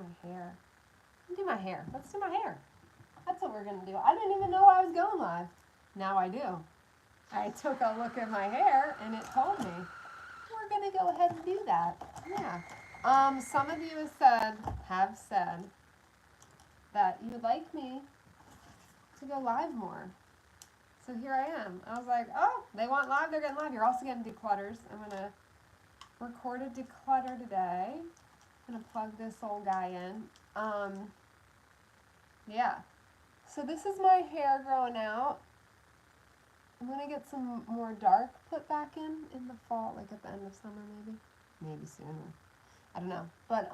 my hair. Do my hair. Let's do my hair. That's what we're going to do. I didn't even know I was going live. Now I do. I took a look at my hair and it told me. We're going to go ahead and do that. Yeah. Some of you have said that you would like me to go live more. So here I am. I was like, oh, they want live, they're getting live. You're also getting declutters. I'm going to record a declutter today. I'm going to plug this old guy in. Yeah. So this is my hair growing out. I'm going to get some more dark put back in the fall, like at the end of summer maybe. Maybe sooner. I don't know. But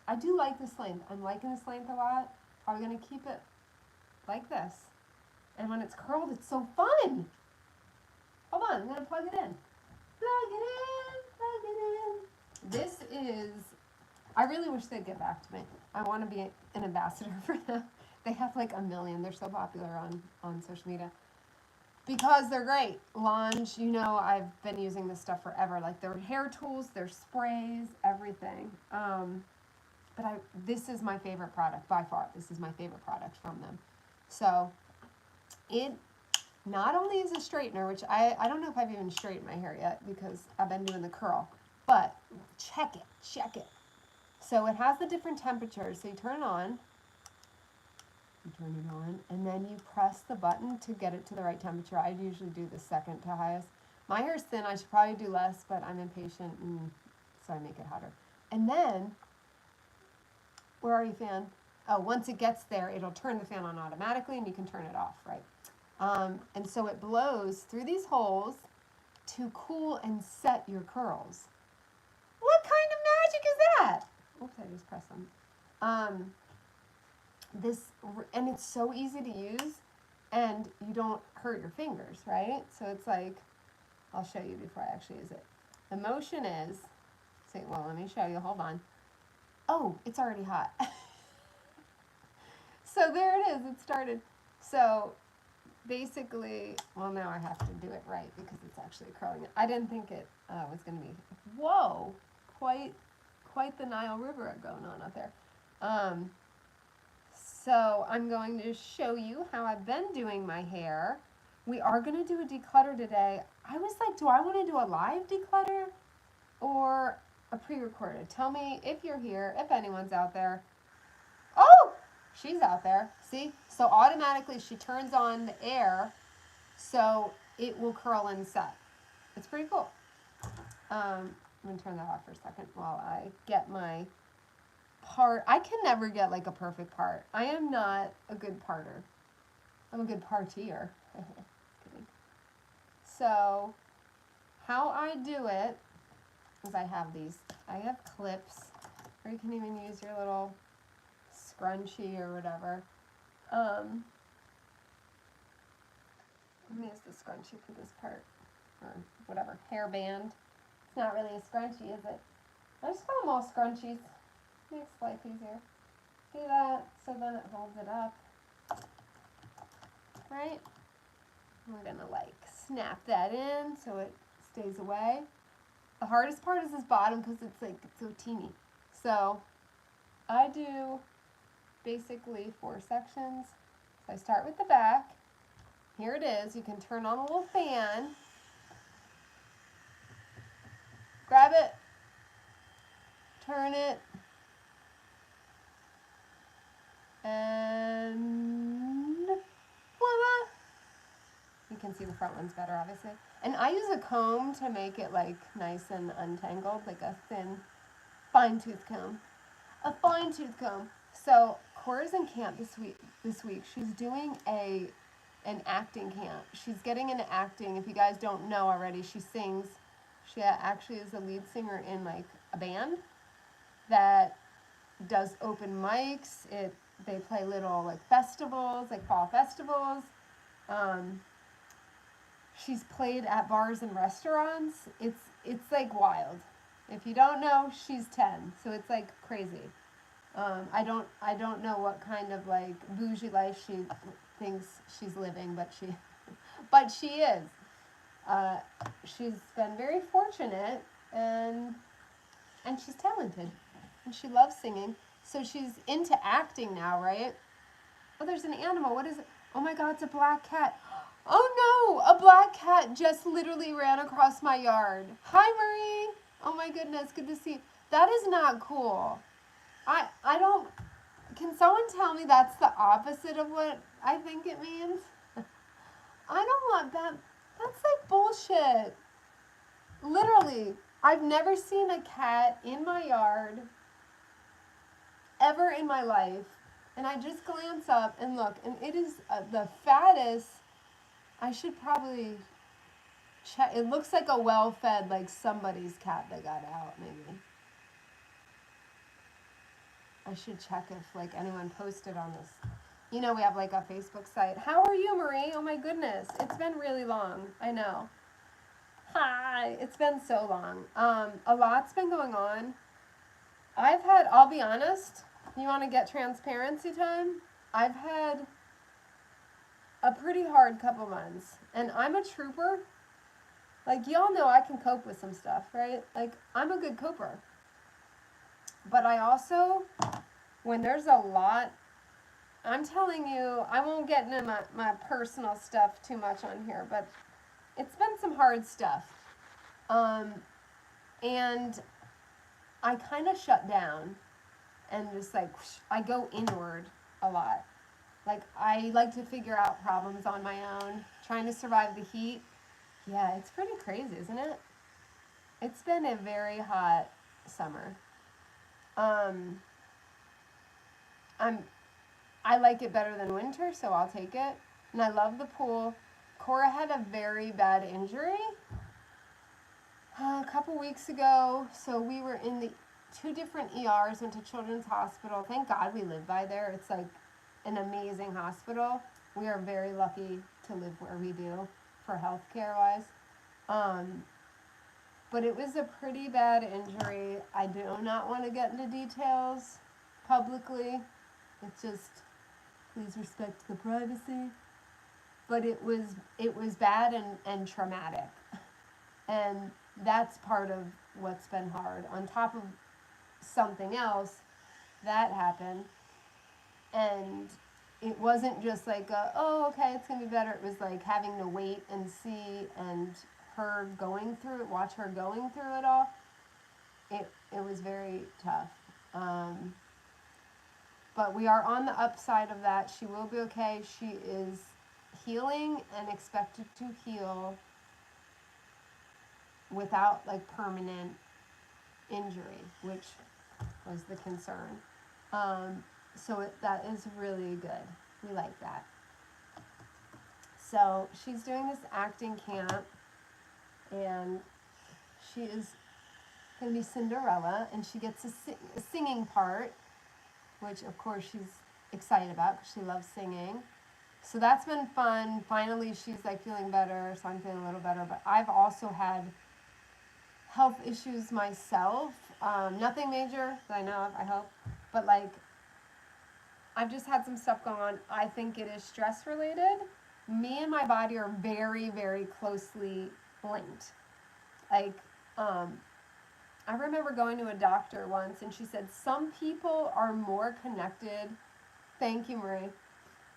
I do like this length. I'm liking this length a lot. Are we going to keep it like this? And when it's curled, it's so fun. Hold on, I'm going to plug it in. Plug it in, plug it in. This is, I really wish they'd get back to me. I want to be an ambassador for them. They have like 1 million. They're so popular on social media. Because they're great. Lange, you know, I've been using this stuff forever. Like their hair tools, their sprays, everything. But this is my favorite product by far. This is my favorite product from them. So it not only is a straightener, which I don't know if I've even straightened my hair yet because I've been doing the curl, but check it. So it has the different temperatures. So you turn it on, and then you press the button to get it to the right temperature. I usually do the second to highest. My hair is thin. I should probably do less, but I'm impatient, and so I make it hotter. And then, where are you, fan? Oh, once it gets there, it'll turn the fan on automatically, and you can turn it off, right? And so it blows through these holes to cool and set your curls. What kind of magic is that? Oops, I just pressed them. And it's so easy to use, and you don't hurt your fingers, right? So it's like, I'll show you before I actually use it. The motion is, well, let me show you, hold on. Oh, it's already hot. So there it is, it started. So basically, well, now I have to do it right because it's actually curling. I didn't think it was going to be, whoa, quite the Nile River going on out there. So I'm going to show you how I've been doing my hair. We are going to do a declutter today. I was like, do I want to do a live declutter or a pre-recorded? Tell me if you're here, if anyone's out there. Oh, she's out there. See? So automatically she turns on the air so it will curl and set. It's pretty cool. I'm going to turn that off for a second while I get my part. I can never get like a perfect part. I am not a good parter. I'm a good partier. So how I do it is I have clips, or you can even use your little scrunchie or whatever. Let me use the scrunchie for this part, or whatever, hairband. It's not really a scrunchie, is it? I just call them all scrunchies. Makes life easier. See that? So then it holds it up. Right? We're gonna like snap that in so it stays away. The hardest part is this bottom because it's like so teeny. So I do basically 4 sections. So I start with the back. Here it is. You can turn on a little fan. Grab it. Turn it. And voila! You can see the front ones better, obviously. And I use a comb to make it like nice and untangled, like a thin, fine-tooth comb. A fine-tooth comb. So Cora's in camp this week. She's doing an acting camp. She's getting into acting. If you guys don't know already, she sings. She actually is the lead singer in like a band that does open mics. They play little like festivals, like fall festivals. She's played at bars and restaurants. It's like wild. If you don't know, she's 10, so it's like crazy. I don't know what kind of like bougie life she thinks she's living, but she is. She's been very fortunate, and she's talented, and she loves singing. So she's into acting now, right? Oh, there's an animal. What is it? Oh my God, it's a black cat. Oh no, a black cat just literally ran across my yard. Hi, Marie. Oh my goodness, good to see you. That is not cool. I don't, can someone tell me that's the opposite of what I think it means? I don't want that. That's like bullshit. Literally, I've never seen a cat in my yard ever in my life. And I just glance up and look, and it is the fattest. I should probably check. It looks like a well-fed, like somebody's cat that got out, maybe. I should check if like anyone posted on this. You know, we have like a Facebook site. How are you, Marie? Oh my goodness. It's been really long. I know. Hi. It's been so long. A lot's been going on. I'll be honest. You want to get transparency time? I've had a pretty hard couple months. And I'm a trooper. Like, y'all know I can cope with some stuff, right? Like, I'm a good coper. But I also, when there's a lot, I'm telling you, I won't get into my personal stuff too much on here, but it's been some hard stuff. And I kind of shut down and just like, I go inward a lot. Like, I like to figure out problems on my own, trying to survive the heat. Yeah, it's pretty crazy, isn't it? It's been a very hot summer. I like it better than winter, so I'll take it. And I love the pool. Cora had a very bad injury a couple weeks ago, so we were in the 2 different ERs, went to Children's Hospital. Thank God we live by there. It's like an amazing hospital. We are very lucky to live where we do for healthcare wise. But it was a pretty bad injury. I do not want to get into details publicly. It's just, please respect the privacy. But it was bad and traumatic. And that's part of what's been hard. On top of something else that happened. And it wasn't just like, oh, okay, it's going to be better. It was like having to wait and see and her going through it, watch her going through it all. It was very tough. But we are on the upside of that. She will be okay. She is healing and expected to heal without like permanent injury, which was the concern. So that is really good. We like that. So she's doing this acting camp, and she is going to be Cinderella, and she gets a singing part, which of course she's excited about because she loves singing. So that's been fun. Finally, she's like feeling better, so I'm feeling a little better. But I've also had health issues myself. Nothing major that I know of, I hope. But like, I've just had some stuff going on. I think it is stress related. Me and my body are very, very closely linked. Like, I remember going to a doctor once, and she said some people are more connected, thank you, Marie,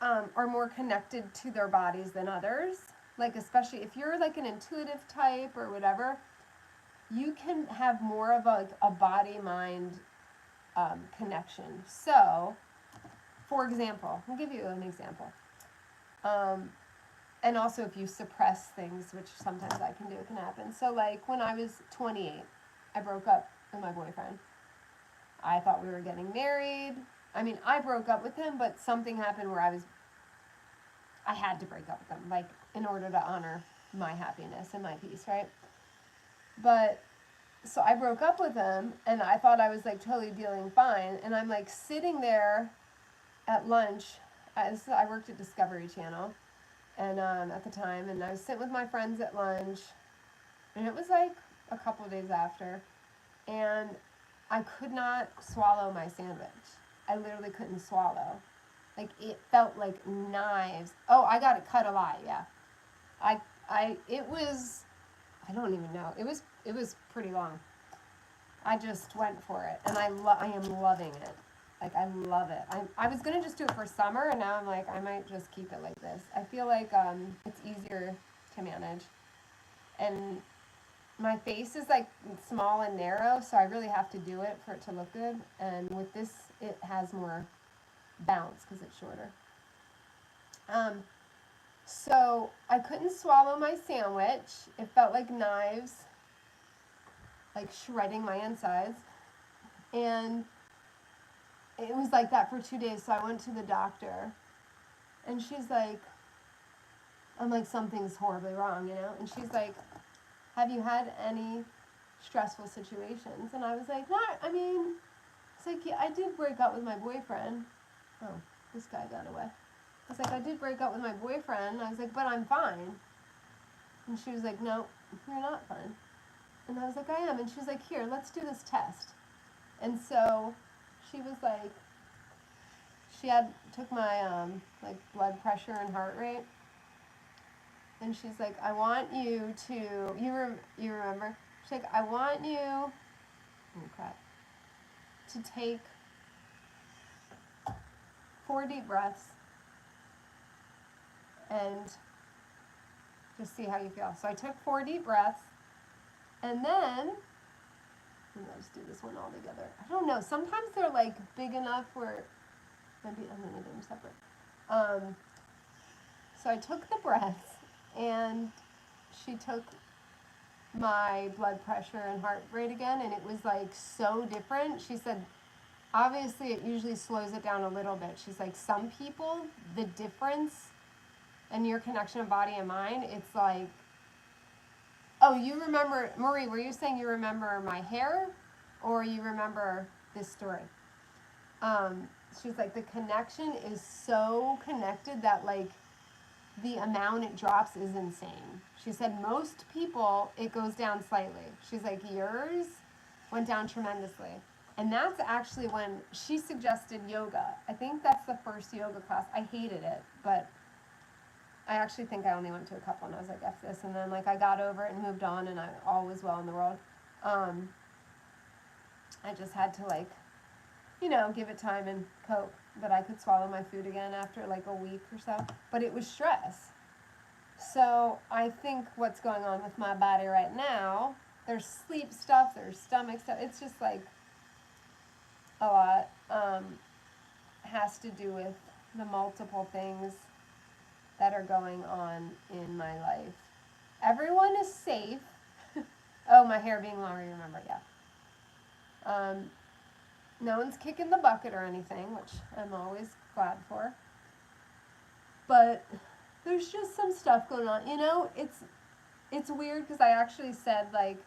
are more connected to their bodies than others. Like, especially if you're like an intuitive type or whatever, you can have more of a body-mind connection. So, for example, I'll give you an example. And also if you suppress things, which sometimes I can do, it can happen. So like when I was 28, I broke up with my boyfriend. I thought we were getting married. I mean, I broke up with him, but something happened where I had to break up with him, like in order to honor my happiness and my peace, right? But so I broke up with him, and I thought I was like totally dealing fine, and I'm like sitting there at lunch. I worked at Discovery Channel, and at the time, and I was sitting with my friends at lunch, and it was like a couple of days after, and I could not swallow my sandwich. I literally couldn't swallow. Like, it felt like knives. Oh, I got it cut a lot, yeah. It was, I don't even know. It was pretty long. I just went for it, and I am loving it. Like, I love it. I was going to just do it for summer, and now I'm like, I might just keep it like this. I feel like it's easier to manage. And my face is like small and narrow, so I really have to do it for it to look good. And with this, it has more bounce because it's shorter. So I couldn't swallow my sandwich. It felt like knives, like shredding my insides. And it was like that for 2 days, so I went to the doctor. And she's like, I'm like, something's horribly wrong, you know? And she's like, have you had any stressful situations? And I was like, I mean, it's like, yeah, I did break up with my boyfriend. Oh, this guy got away. I was like, I did break up with my boyfriend. I was like, but I'm fine. And she was like, no, you're not fine. And I was like, I am. And she was like, here, let's do this test. And so she was like, took my like blood pressure and heart rate. And she's like, I want you to, you remember? She's like, I want you, oh crap, to take 4 deep breaths and just see how you feel. So I took 4 deep breaths, and then, let's do this one all together. I don't know, sometimes they're like big enough where, maybe I'm gonna do them separate. So I took the breaths, and she took my blood pressure and heart rate again, and it was like so different. She said, obviously it usually slows it down a little bit. She's like, some people, the difference in your connection of body and mind, it's like, oh, you remember, Marie, were you saying you remember my hair, or you remember this story? She's like, the connection is so connected that like the amount it drops is insane. She said most people, it goes down slightly. She's like, yours went down tremendously. And that's actually when she suggested yoga. I think that's the first yoga class. I hated it, but I actually think I only went to a couple, and I was like, F this. And then like I got over it and moved on, and all was well in the world. I just had to like, you know, give it time and cope. But I could swallow my food again after like a week or so. But it was stress. So I think what's going on with my body right now, there's sleep stuff, there's stomach stuff. It's just like a lot. Has to do with the multiple things that are going on in my life. Everyone is safe. Oh, my hair being longer, you remember, yeah. No one's kicking the bucket or anything, which I'm always glad for. But there's just some stuff going on. You know, it's weird because I actually said, like,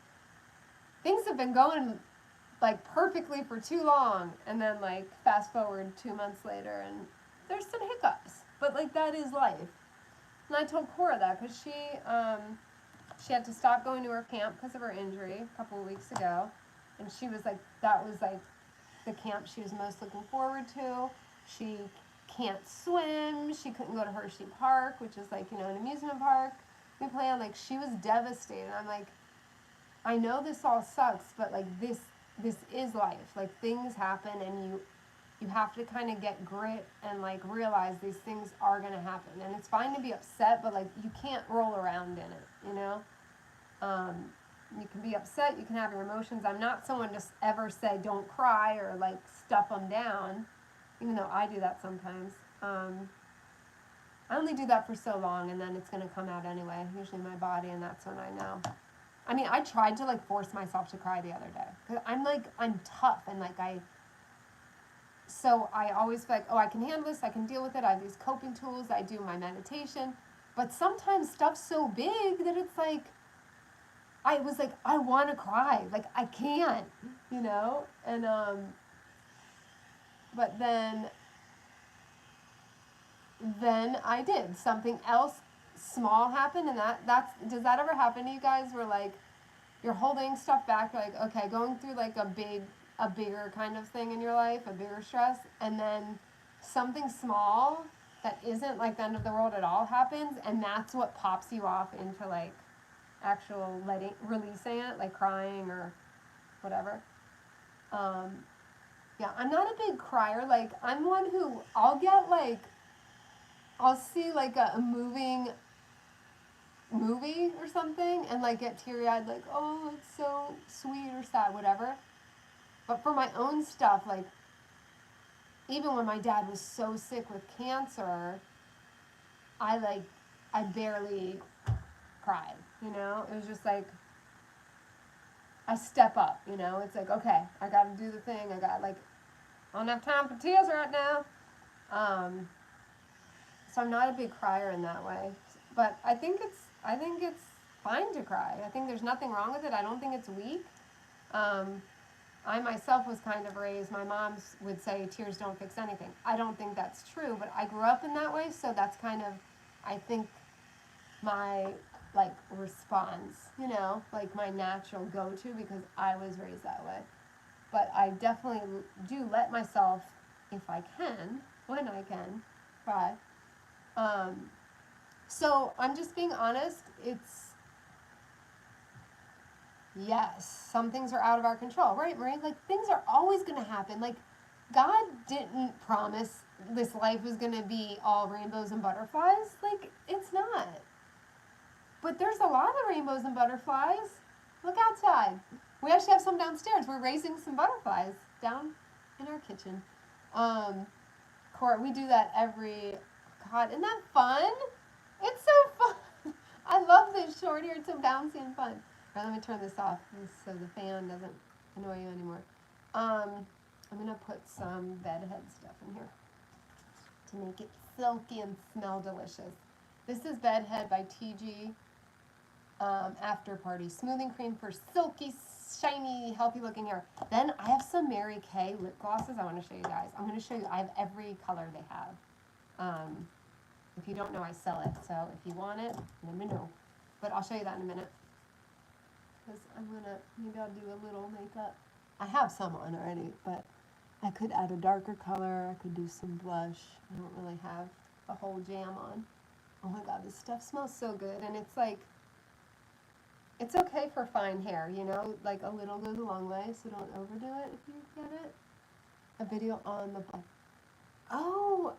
things have been going, like, perfectly for too long. And then, like, fast forward 2 months later, and there's some hiccups. But, like, that is life. And I told Cora that because she had to stop going to her camp because of her injury a couple of weeks ago. And she was like, that was, like, the camp she was most looking forward to. She can't swim. She couldn't go to Hershey Park, which is like, you know, an amusement park. We planned, like, she was devastated. I'm like, I know this all sucks, but like this is life. Like, things happen, and you have to kind of get grit and like realize these things are gonna happen. And it's fine to be upset, but like you can't roll around in it, you know? You can be upset, you can have your emotions. I'm not someone to ever say don't cry or like stuff them down, even though I do that sometimes. I only do that for so long, and then it's going to come out anyway, usually my body, and that's when I know. I mean, I tried to like force myself to cry the other day, because I'm tough, and like so I always feel like, oh, I can handle this, I can deal with it, I have these coping tools, I do my meditation, but sometimes stuff's so big that it's like, I was like, I want to cry. Like, I can't, you know? And, but then I did. Something else small happened, and does that ever happen to you guys where, like, you're holding stuff back, like, okay, going through, like, a bigger kind of thing in your life, a bigger stress, and then something small that isn't, like, the end of the world at all happens, and that's what pops you off into, like, actual releasing it, like crying or whatever. Yeah, I'm not a big crier. Like, I'm one who, I'll get like, I'll see like a moving movie or something and like get teary-eyed, like, oh, it's so sweet or sad, whatever. But for my own stuff, like, even when my dad was so sick with cancer, I barely cried, you know? It was just like, I step up, you know? It's like, okay, I gotta do the thing. I don't have time for tears right now. So I'm not a big crier in that way. But I think it's fine to cry. I think there's nothing wrong with it. I don't think it's weak. I myself was kind of raised, my mom would say tears don't fix anything. I don't think that's true, but I grew up in that way, so that's kind of, I think, my, like, response, you know, like my natural go-to because I was raised that way. But I definitely do let myself, if I can, when I can, cry. So I'm just being honest, yes, some things are out of our control, right, Marie? Like, things are always going to happen. Like, God didn't promise this life was going to be all rainbows and butterflies. Like, it's not. But there's a lot of rainbows and butterflies. Look outside. We actually have some downstairs. We're raising some butterflies down in our kitchen. We do that God, isn't that fun? It's so fun. I love this short here. It's so bouncy and fun. All right, let me turn this off so the fan doesn't annoy you anymore. I'm going to put some bedhead stuff in here to make it silky and smell delicious. This is Bedhead by TG After Party. Smoothing cream for silky, shiny, healthy looking hair. Then I have some Mary Kay lip glosses I want to show you guys. I'm going to show you, I have every color they have. If you don't know, I sell it. So if you want it, let me know. But I'll show you that in a minute. Because maybe I'll do a little makeup. I have some on already, but I could add a darker color. I could do some blush. I don't really have a whole jam on. Oh my God, this stuff smells so good. And it's like, it's okay for fine hair, you know? Like, a little goes a long way, so don't overdo it if you get it. A video on the... Oh,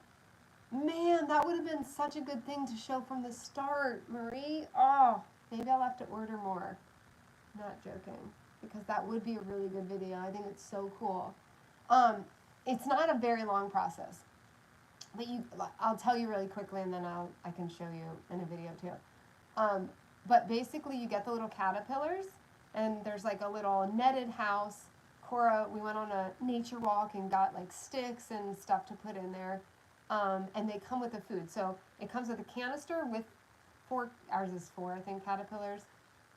man, that would have been such a good thing to show from the start, Marie. Oh, maybe I'll have to order more. Not joking. Because that would be a really good video. I think it's so cool. It's not a very long process. But I'll tell you really quickly, and then I can show you in a video too. But basically, you get the little caterpillars, and there's like a little netted house. Cora, we went on a nature walk and got like sticks and stuff to put in there, and they come with the food. So it comes with a canister with ours is 4, I think, caterpillars,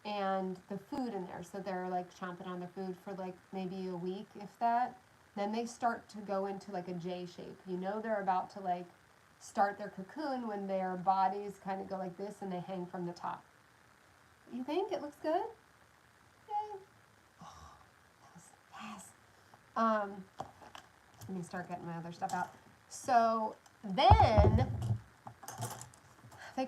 and the food in there. So they're like chomping on their food for like maybe a week, if that. Then they start to go into like a J shape. You know they're about to like start their cocoon when their bodies kind of go like this and they hang from the top. You think it looks good? Yay. Oh, yes. Let me start getting my other stuff out. So then they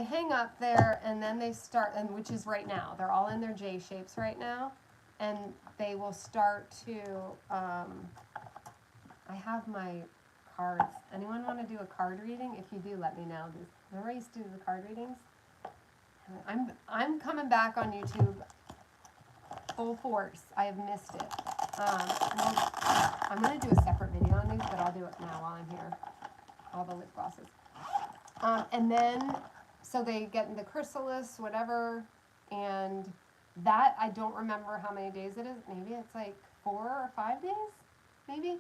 hang up there and then they start, and which is right now. They're all in their J shapes right now. And they will start to, I have my cards. Anyone want to do a card reading? If you do, let me know. Remember I used to do the card readings? I'm coming back on YouTube full force. I have missed it. I'm going to do a separate video on these, but I'll do it now while I'm here. All the lip glosses. And then, so they get in the chrysalis, whatever, and that, I don't remember how many days it is. Maybe it's like 4 or 5 days, maybe.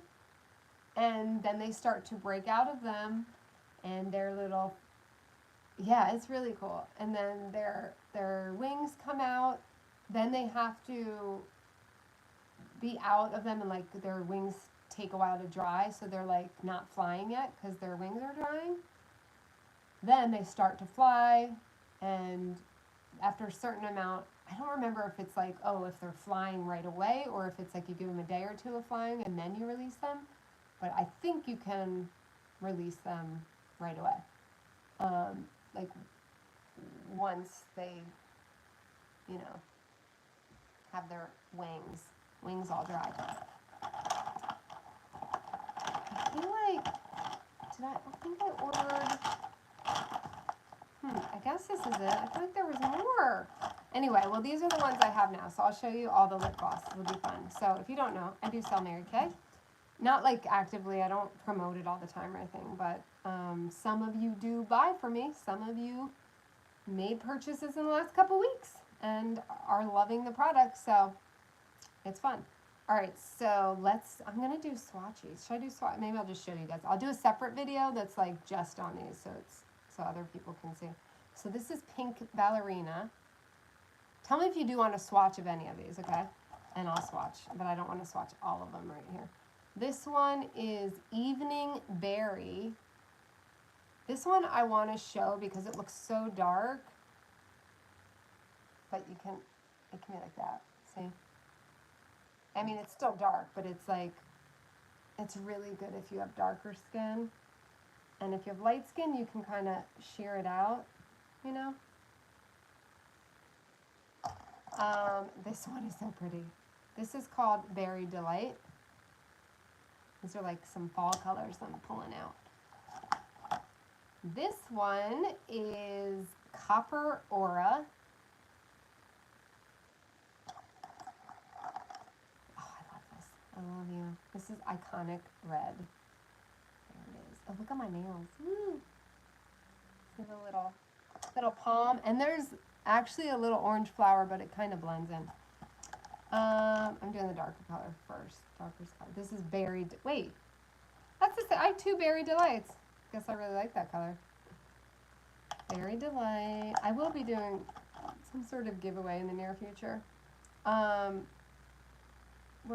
And then they start to break out of them, and their little, yeah, it's really cool. And then their wings come out. Then they have to be out of them, and like their wings take a while to dry, so they're like not flying yet because their wings are drying. Then they start to fly, and after a certain amount, I don't remember if it's like, oh, if they're flying right away, or if it's like you give them a day or 2 of flying and then you release them. But I think you can release them right away. Like once they, you know, have their wings all dried. I think I ordered, I guess this is it. I feel like there was more. Anyway, well, these are the ones I have now, so I'll show you all the lip gloss. It'll be fun. So if you don't know, I do sell Mary Kay. Not like actively, I don't promote it all the time or anything, but some of you do buy from me. Some of you made purchases in the last couple weeks and are loving the product, so it's fun. All right, so I'm gonna do swatches. Should I do swatch? Maybe I'll just show you guys. I'll do a separate video that's like just on these, so other people can see. So this is Pink Ballerina. Tell me if you do want a swatch of any of these, okay? And I'll swatch, but I don't want to swatch all of them right here. This one is Evening Berry. This one I want to show because it looks so dark, but it can be like that, see? I mean, it's still dark, but it's like, it's really good if you have darker skin. And if you have light skin, you can kind of sheer it out, you know? This one is so pretty. This is called Berry Delight. These are like some fall colors I'm pulling out. This one is Copper Aura. Oh, I love this. I love you. This is Iconic Red. There it is. Oh, look at my nails. Woo. See the little palm. And there's actually a little orange flower, but it kind of blends in. I'm doing the darker color first. Darkest color. This is Berry. Wait, that's the same. I have two Berry Delights. Guess I really like that color. Berry Delight. I will be doing some sort of giveaway in the near future. What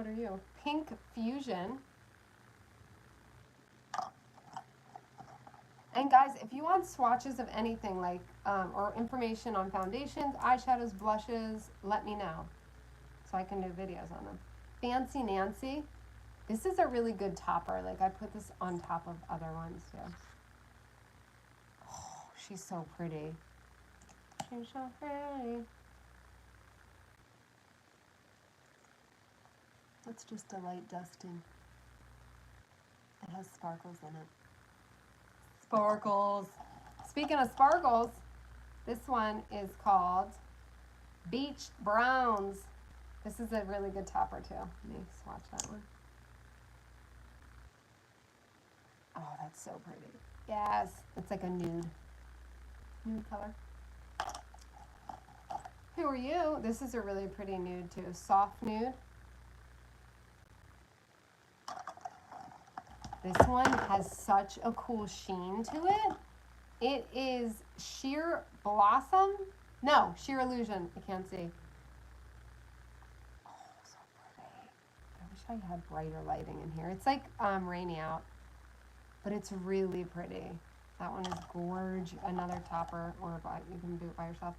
are you? Pink Fusion. And guys, if you want swatches of anything like, or information on foundations, eyeshadows, blushes, let me know. So I can do videos on them. Fancy Nancy. This is a really good topper. Like I put this on top of other ones too. Oh, she's so pretty. She's so pretty. It's just a light dusting. It has sparkles in it. Sparkles. Speaking of sparkles, this one is called Beach Browns. This is a really good topper too. Let me swatch that one. Oh, that's so pretty. Yes, it's like a nude color. Who are you? This is a really pretty nude too. Soft nude. This one has such a cool sheen to it. It is Sheer Blossom. No, Sheer Illusion. I can't see. Oh, so pretty. I wish I had brighter lighting in here. It's like rainy out, but it's really pretty. That one is gorgeous. Another topper, or you can do it by yourself.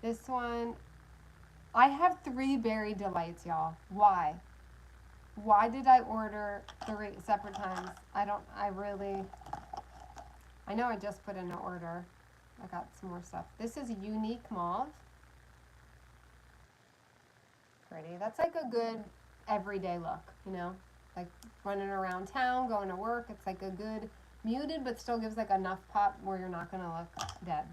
This one, I have 3 Berry Delights, y'all. Why? Why did I order 3 separate times? I know I just put in an order. I got some more stuff. This is Unique Mauve. Pretty. That's like a good everyday look, you know? Like running around town, going to work. It's like a good muted, but still gives like enough pop where you're not going to look dead.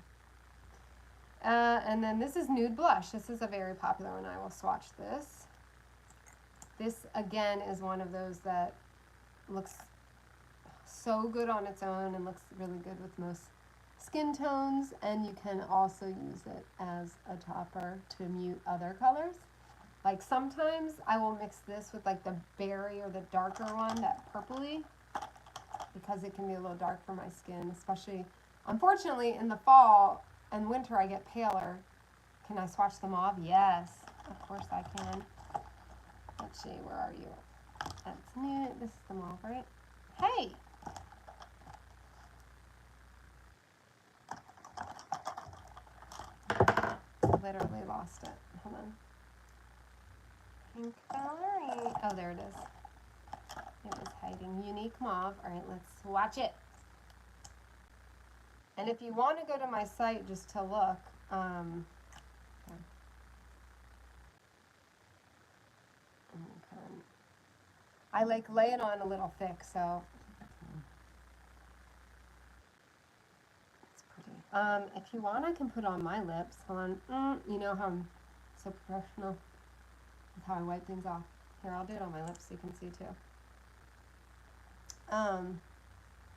And then this is Nude Blush. This is a very popular one. I will swatch this. This, again, is one of those that looks so good on its own and looks really good with most skin tones. And you can also use it as a topper to mute other colors. Like sometimes I will mix this with like the berry or the darker one, that purpley, because it can be a little dark for my skin, especially, unfortunately, in the fall and winter I get paler. Can I swatch the mauve? Yes, of course I can. Let's see, where are you? That's new. This is the mauve, right? Hey! Literally lost it. Hold on. Pink Valerie. Oh, there it is. It was hiding. Unique Mauve. All right, let's swatch it. And if you want to go to my site just to look, I like lay it on a little thick, so If you want, I can put on my lips. Hold on. You know how I'm so professional with how I wipe things off. Here, I'll do it on my lips so you can see too.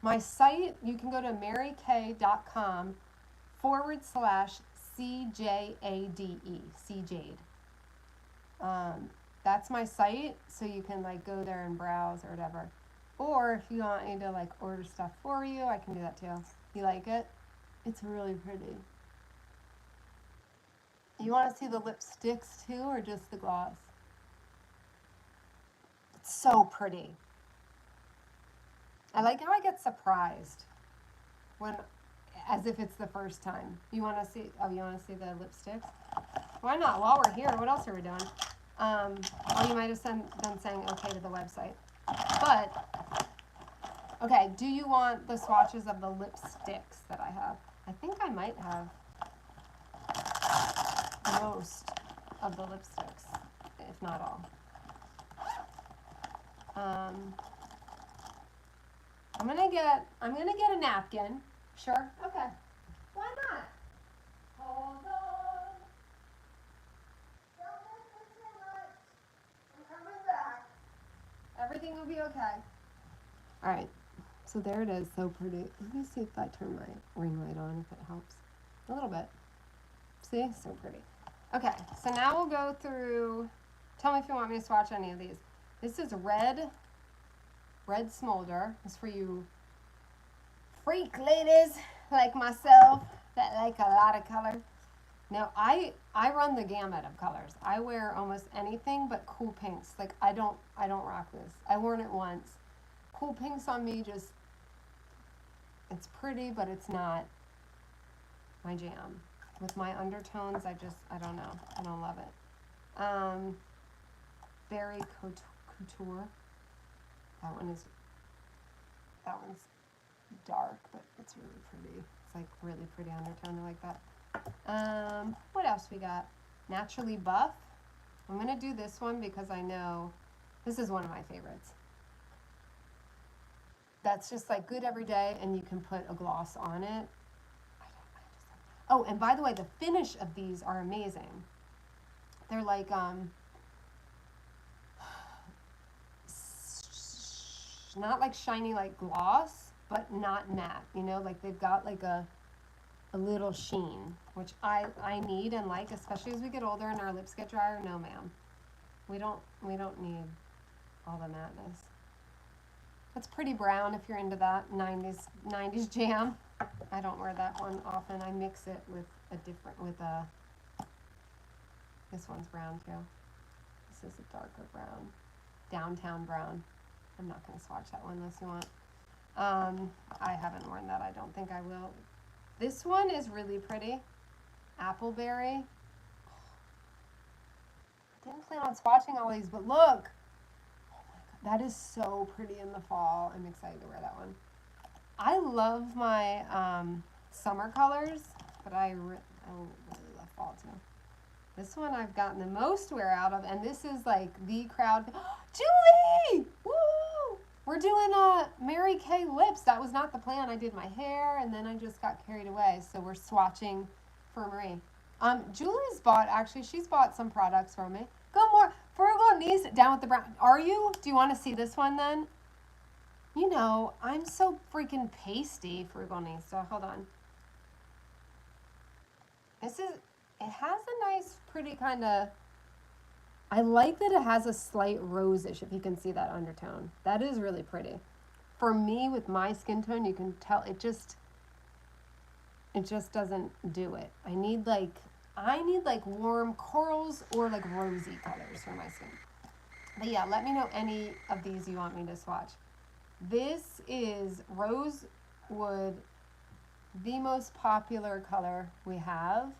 My site, you can go to maryk.com/CJADE, CJade. That's my site, so you can like go there and browse or whatever. Or if you want me to like order stuff for you, I can do that too. You like it? It's really pretty. You want to see the lipsticks too, or just the gloss? It's so pretty. I like how I get surprised when, as if it's the first time. You want to see? Oh, you want to see the lipsticks? Why not? While we're here, what else are we doing? Oh, you might have been saying okay to the website. But, okay, do you want the swatches of the lipsticks that I have? I think I might have most of the lipsticks, if not all. I'm gonna get a napkin. Sure? Okay. Why not? Hold on. Don't miss me too much. I'm coming back. Everything will be okay. All right. So there it is, so pretty. Let me see if I turn my ring light on, if it helps. A little bit. See? So pretty. Okay, so now we'll go through, tell me if you want me to swatch any of these. This is Red Smolder. It's for you freak ladies like myself that like a lot of color. Now, I run the gamut of colors. I wear almost anything but cool pinks. Like, I don't rock this. I worn it once. Cool pinks on me just, it's pretty, but it's not my jam. With my undertones, I don't know. I don't love it. Berry Couture. That one's dark, but it's really pretty. It's like really pretty undertone. I like that. What else we got? Naturally Buff. I'm going to do this one because I know this is one of my favorites. That's just like good every day, and you can put a gloss on it. Oh, and by the way, the finish of these are amazing. They're like not like shiny like gloss, but not matte. You know, like they've got like a little sheen, which I need and like, especially as we get older and our lips get drier. No, ma'am, we don't need all the matteness. That's Pretty Brown if you're into that 90s jam. I don't wear that one often. I mix it with this one's brown too. This is a darker brown, Downtown Brown. I'm not going to swatch that one unless you want. I haven't worn that. I don't think I will. This one is really pretty. Appleberry. I didn't plan on swatching all these, but look. Oh my God, that is so pretty in the fall. I'm excited to wear that one. I love my summer colors, but I really love fall too. This one I've gotten the most wear out of, and this is like the crowd. Julie! Woo! We're doing Mary Kay lips. That was not the plan. I did my hair, and then I just got carried away. So we're swatching for Marie. Julie's she's bought some products from me. Go more. Frugal Knees down with the brown. Are you? Do you want to see this one then? You know, I'm so freaking pasty, Frugal Knees. So hold on. It has a nice, pretty kind of, I like that it has a slight rosish, if you can see that undertone. That is really pretty. For me, with my skin tone, you can tell it just doesn't do it. I need like warm corals or like rosy colors for my skin. But yeah, let me know any of these you want me to swatch. This is Rosewood, the most popular color we have.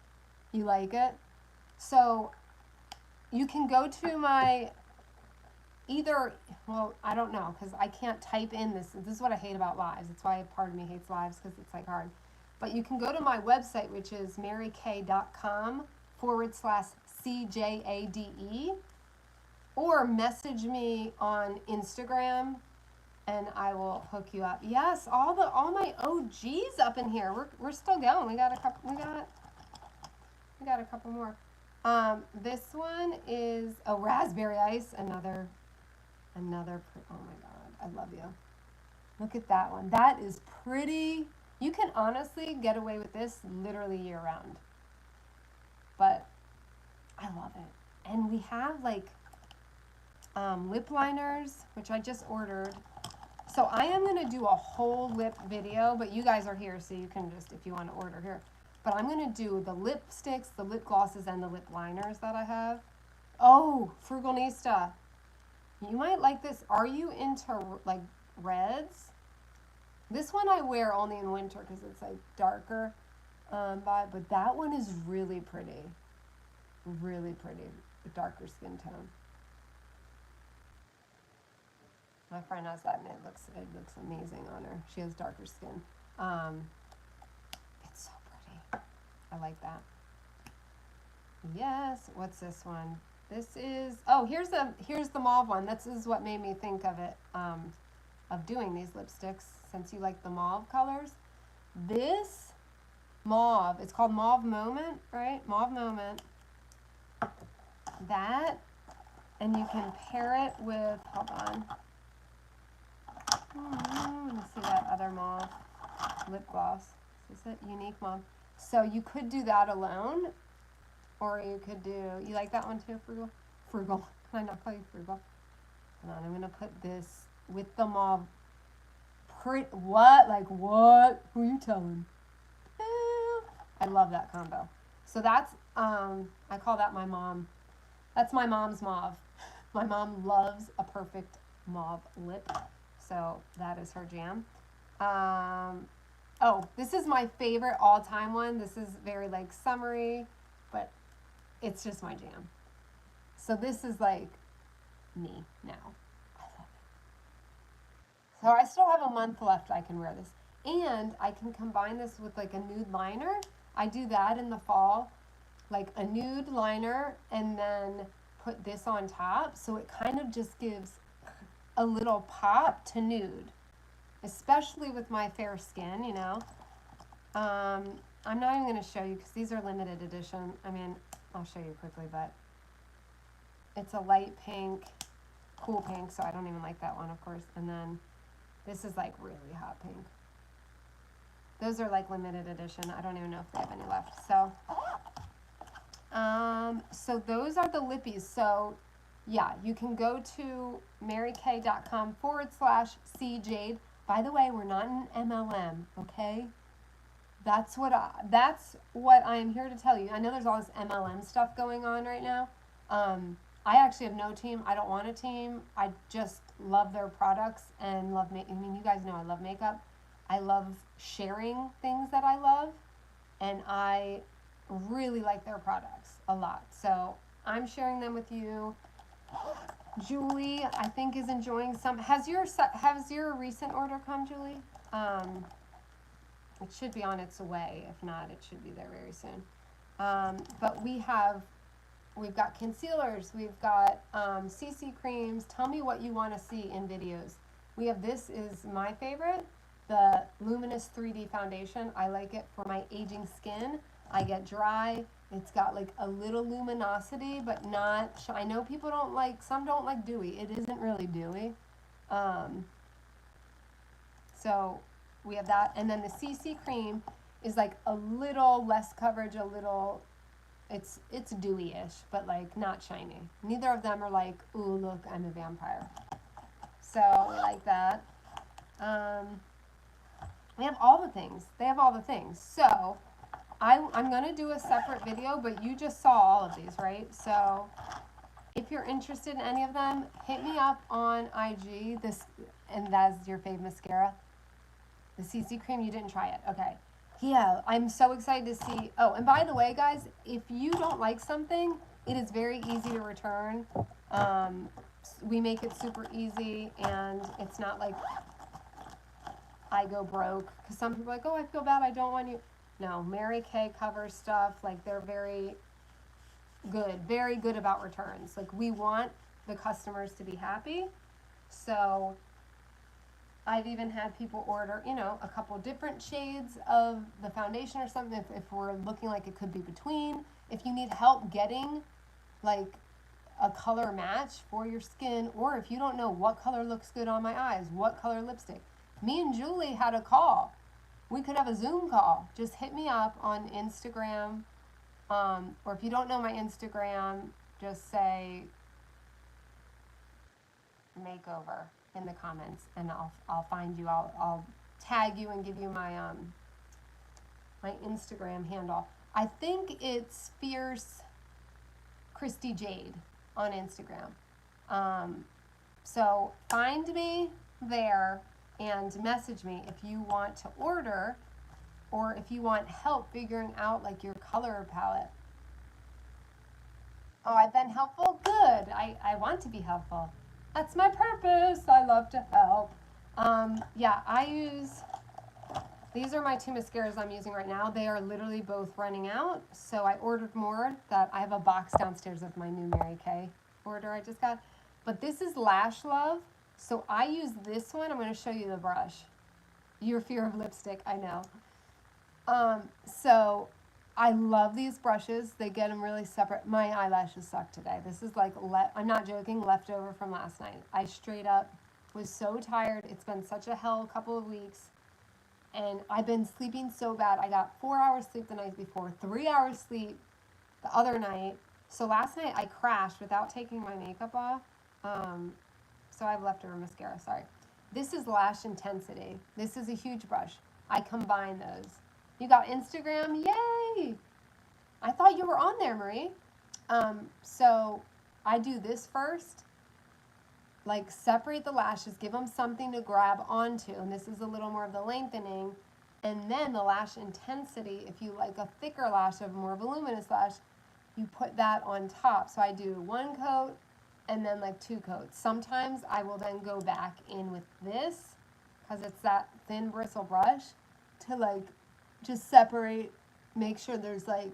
You like it? So you can go to my I don't know, because I can't type in this. This is what I hate about lives. That's why part of me hates lives, because it's like hard. But you can go to my website, which is maryk.com/CJADE, or message me on Instagram and I will hook you up. Yes, all my OGs up in here. We're still going. We got a couple more. This one is a raspberry ice. Another. Oh my God, I love you. Look at that one. That is pretty. You can honestly get away with this literally year round. But I love it. And we have like lip liners, which I just ordered. So I am going to do a whole lip video, but you guys are here, so you can just, if you want to order here. But I'm going to do the lipsticks, the lip glosses, and the lip liners that I have. Oh, Frugalnista. You might like this. Are you into like reds? This one I wear only in winter because it's like darker vibe, but that one is really pretty. Really pretty. A darker skin tone. My friend has that and it looks amazing on her. She has darker skin. It's so pretty. I like that. Yes, what's this one? This is, oh, here's the mauve one. This is what made me think of it, of doing these lipsticks, since you like the mauve colors. This mauve, it's called Mauve Moment, right? Mauve Moment. That, and you can pair it with, hold on. Let me see that other mauve lip gloss. Is it Unique Mauve? So you could do that alone, or you could do, you like that one too, Frugal? Frugal. Can I not call you Frugal? Hold on, I'm going to put this with the mauve. What? Like what? Who are you telling? I love that combo. So that's, I call that my mom. That's my mom's mauve. My mom loves a perfect mauve lip. So that is her jam. Oh, this is my favorite all-time one. This is very like summery, but it's just my jam. So this is like me now. I love it. So I still have a month left I can wear this. And I can combine this with like a nude liner. I do that in the fall, like a nude liner and then put this on top. So it kind of just gives a little pop to nude, especially with my fair skin, you know. I'm not even going to show you because these are limited edition. I mean, I'll show you quickly, but it's a light pink, cool pink, so I don't even like that one, of course. And then this is like really hot pink. Those are like limited edition. I don't even know if they have any left. So, so those are the lippies. So yeah, you can go to marykay.com/CJade. By the way, we're not an MLM, okay? That's what I am here to tell you. I know there's all this MLM stuff going on right now. I actually have no team. I don't want a team. I just love their products and love I mean, you guys know I love makeup. I love sharing things that I love, and I really like their products a lot. So I'm sharing them with you. Julie, I think, is enjoying some. Has your recent order come, Julie? It should be on its way. If not, it should be there very soon. But we've got concealers. We've got CC creams. Tell me what you want to see in videos. We have, this is my favorite, the Luminous 3D Foundation. I like it for my aging skin. I get dry. It's got like a little luminosity, but not, I know people don't like, some don't like dewy. It isn't really dewy. So we have that. And then the CC cream is like a little less coverage, a little, it's dewy-ish, but like not shiny. Neither of them are like, ooh, look, I'm a vampire. So we like that. We have all the things. They have all the things. So I'm going to do a separate video, but you just saw all of these, right? So if you're interested in any of them, hit me up on IG. And that's your fave mascara. The CC cream, you didn't try it. Okay. Yeah, I'm so excited to see. Oh, and by the way, guys, if you don't like something, it is very easy to return. We make it super easy, and it's not like I go broke. Because some people are like, oh, I feel bad, I don't want you. No, Mary Kay covers stuff. Like, they're very good about returns. Like, we want the customers to be happy. So I've even had people order, you know, a couple different shades of the foundation or something if we're looking like it could be between. If you need help getting like a color match for your skin, or if you don't know what color looks good on my eyes, what color lipstick. Me and Julie had a call. We could have a Zoom call. Just hit me up on Instagram. Or if you don't know my Instagram, just say makeover in the comments, and I'll find you. I'll tag you and give you my my Instagram handle. I think it's Fierce Christy Jade on Instagram. So find me there and message me if you want to order, or if you want help figuring out like your color palette. Oh, I've been helpful? Good. I want to be helpful. That's my purpose. I love to help. Yeah, these are my two mascaras I'm using right now. They are literally both running out. So I ordered more. That I have a box downstairs of my new Mary Kay order I just got. But this is Lash Love. So I use this one. I'm going to show you the brush. Your fear of lipstick, I know. So I love these brushes. They get them really separate. My eyelashes suck today. This is like, I'm not joking, leftover from last night. I straight up was so tired. It's been such a hell couple of weeks. And I've been sleeping so bad. I got 4 hours sleep the night before, 3 hours sleep the other night. So last night I crashed without taking my makeup off. So I have leftover mascara, sorry. This is Lash Intensity. This is a huge brush. I combine those. You got Instagram? Yay! I thought you were on there, Marie. So I do this first. Like separate the lashes, give them something to grab onto. And this is a little more of the lengthening. And then the Lash Intensity, if you like a thicker lash, a more voluminous lash, you put that on top. So I do one coat and then like 2 coats. Sometimes I will then go back in with this, because it's that thin bristle brush, to like just separate, make sure there's like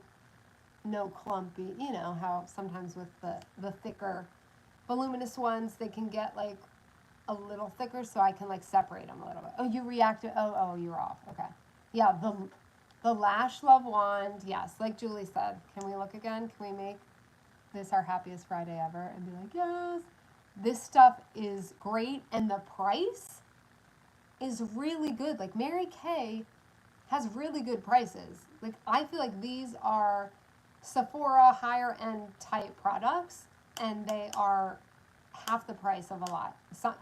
no clumpy, you know how sometimes with the thicker voluminous ones, they can get like a little thicker, so I can like separate them a little bit. Oh, you reacted, oh, you're off, okay. Yeah, the Lash Love wand, yes, like Julie said, can we look again? Can we make this our happiest Friday ever and be like, yes? This stuff is great, and the price is really good. Like Mary Kay has really good prices. Like I feel like these are Sephora higher end type products, and they are half the price of a lot. Some,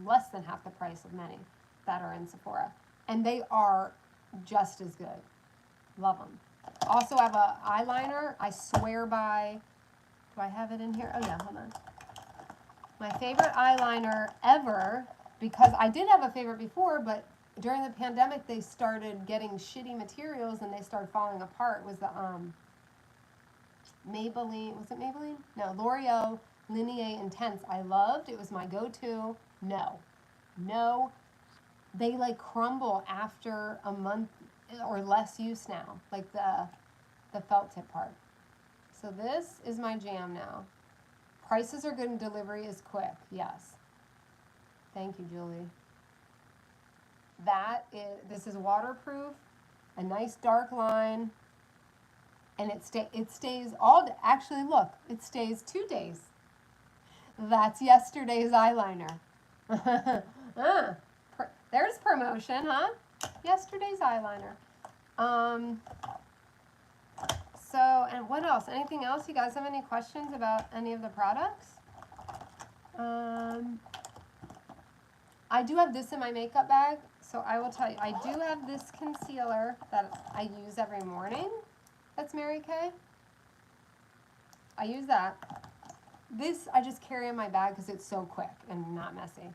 less than half the price of many that are in Sephora. And they are just as good. Love them. Also have a eyeliner I swear by. Do I have it in here? Oh yeah, hold on. My favorite eyeliner ever, because I did have a favorite before, but during the pandemic they started getting shitty materials and they started falling apart, was the Maybelline, was it Maybelline? No, L'Oreal Linear Intense. I loved, it was my go-to. No, they like crumble after a month or less use now, like the felt tip part. So this is my jam now. Prices are good and delivery is quick, yes. Thank you, Julie. This is waterproof, a nice dark line, and it stays actually look, it stays 2 days. That's yesterday's eyeliner. There's promotion, huh? Yesterday's eyeliner. So, and what else? Anything else? You guys have any questions about any of the products? I do have this in my makeup bag, so I will tell you, I do have this concealer that I use every morning. That's Mary Kay. I use that. This I just carry in my bag because it's so quick and not messy.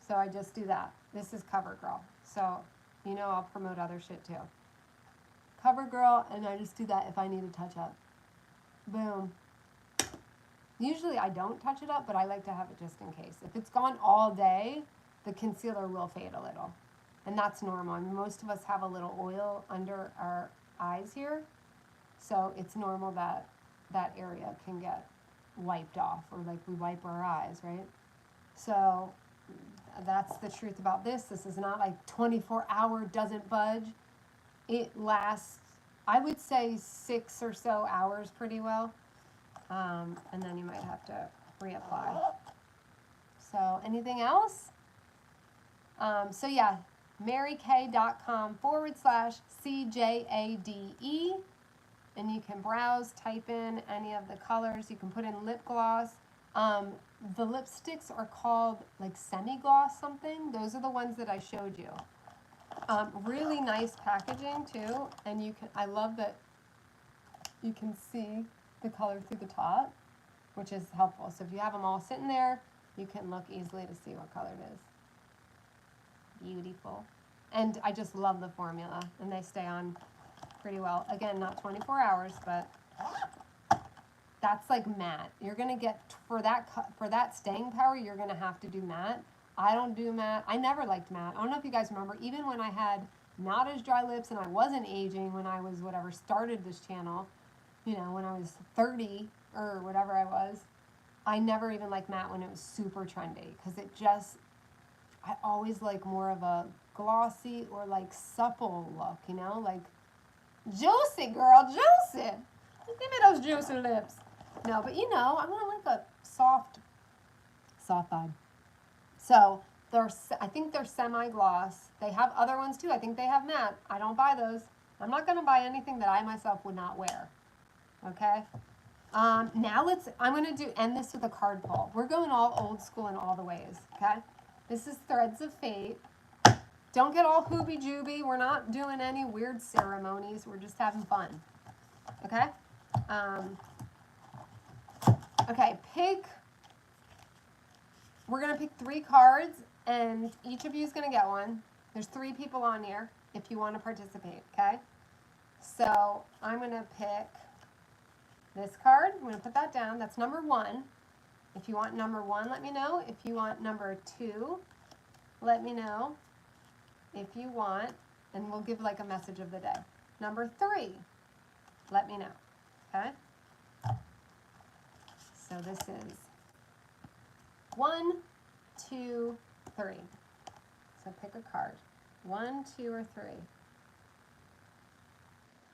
So I just do that. This is CoverGirl. So, you know, I'll promote other shit too. CoverGirl, and I just do that if I need a touch up. Boom. Usually I don't touch it up, but I like to have it just in case. If it's gone all day, the concealer will fade a little. And that's normal. I mean, most of us have a little oil under our eyes here. So it's normal that that area can get wiped off, or like we wipe our eyes, right? So that's the truth about this. This is not like 24-hour, doesn't budge. It lasts, I would say, 6 or so hours pretty well. And then you might have to reapply. So anything else? So yeah, marykay.com/CJADE. And you can browse, type in any of the colors. You can put in lip gloss. The lipsticks are called like semi-gloss something. Those are the ones that I showed you. Really nice packaging too. And you can, I love that you can see the color through the top, which is helpful. So if you have them all sitting there, you can look easily to see what color it is. Beautiful. And I just love the formula, and they stay on pretty well. Again, not 24 hours, but that's like matte. You're gonna get, for that staying power, you're gonna have to do matte. I don't do matte. I never liked matte. I don't know if you guys remember, even when I had not as dry lips and I wasn't aging when I was whatever, started this channel, you know, when I was 30 or whatever I was, I never even liked matte when it was super trendy, because it just, I always like more of a glossy or like supple look, you know, like juicy, girl, juicy. Give me those juicy lips. No, but you know, I want like a soft vibe. So I think they're semi-gloss. They have other ones too. I think they have matte. I don't buy those. I'm not going to buy anything that I myself would not wear. Okay. Now I'm going to end this with a card pull. We're going all old school in all the ways. Okay. This is Threads of Fate. Don't get all hoobie-jooby. We're not doing any weird ceremonies. We're just having fun. Okay? Okay, we're going to pick 3 cards, and each of you is going to get one. There's 3 people on here if you want to participate, okay? So I'm going to pick this card. I'm going to put that down. That's number 1. If you want number 1, let me know. If you want number 2, let me know. If you want, and we'll give like a message of the day. Number 3, let me know, okay? So this is 1, 2, 3. So pick a card. 1, 2, or 3.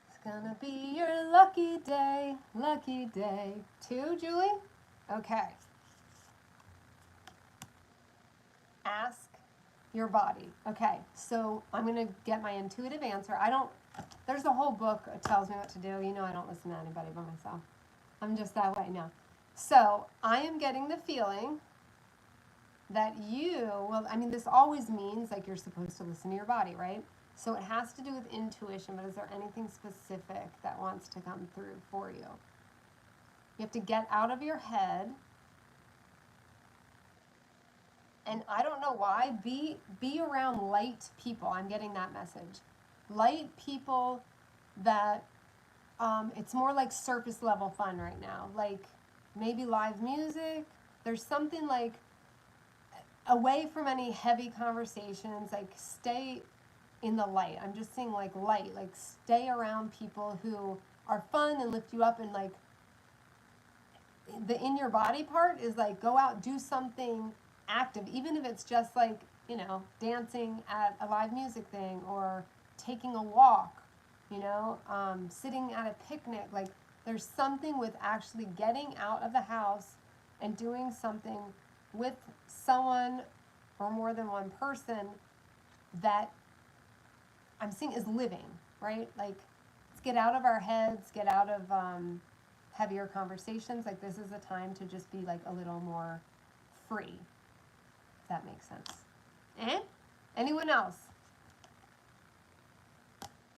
It's gonna be your lucky day, lucky day. 2, Julie? Okay. Ask your body. Okay, so I'm going to get my intuitive answer. There's a whole book that tells me what to do. You know I don't listen to anybody but myself. I'm just that way now. So I am getting the feeling that this always means like you're supposed to listen to your body, right? So it has to do with intuition, but is there anything specific that wants to come through for you? You have to get out of your head. And I don't know why, be around light people. I'm getting that message. Light people that, it's more like surface level fun right now. Like maybe live music. There's something like away from any heavy conversations, like stay in the light. I'm just seeing like light, like stay around people who are fun and lift you up, and like the in your body part is like go out, do something active, even if it's just like, you know, dancing at a live music thing or taking a walk, you know, sitting at a picnic. Like there's something with actually getting out of the house and doing something with someone or more than one person that I'm seeing is living, right? Like let's get out of our heads, get out of heavier conversations. Like this is a time to just be like a little more free. That makes sense. Anyone else?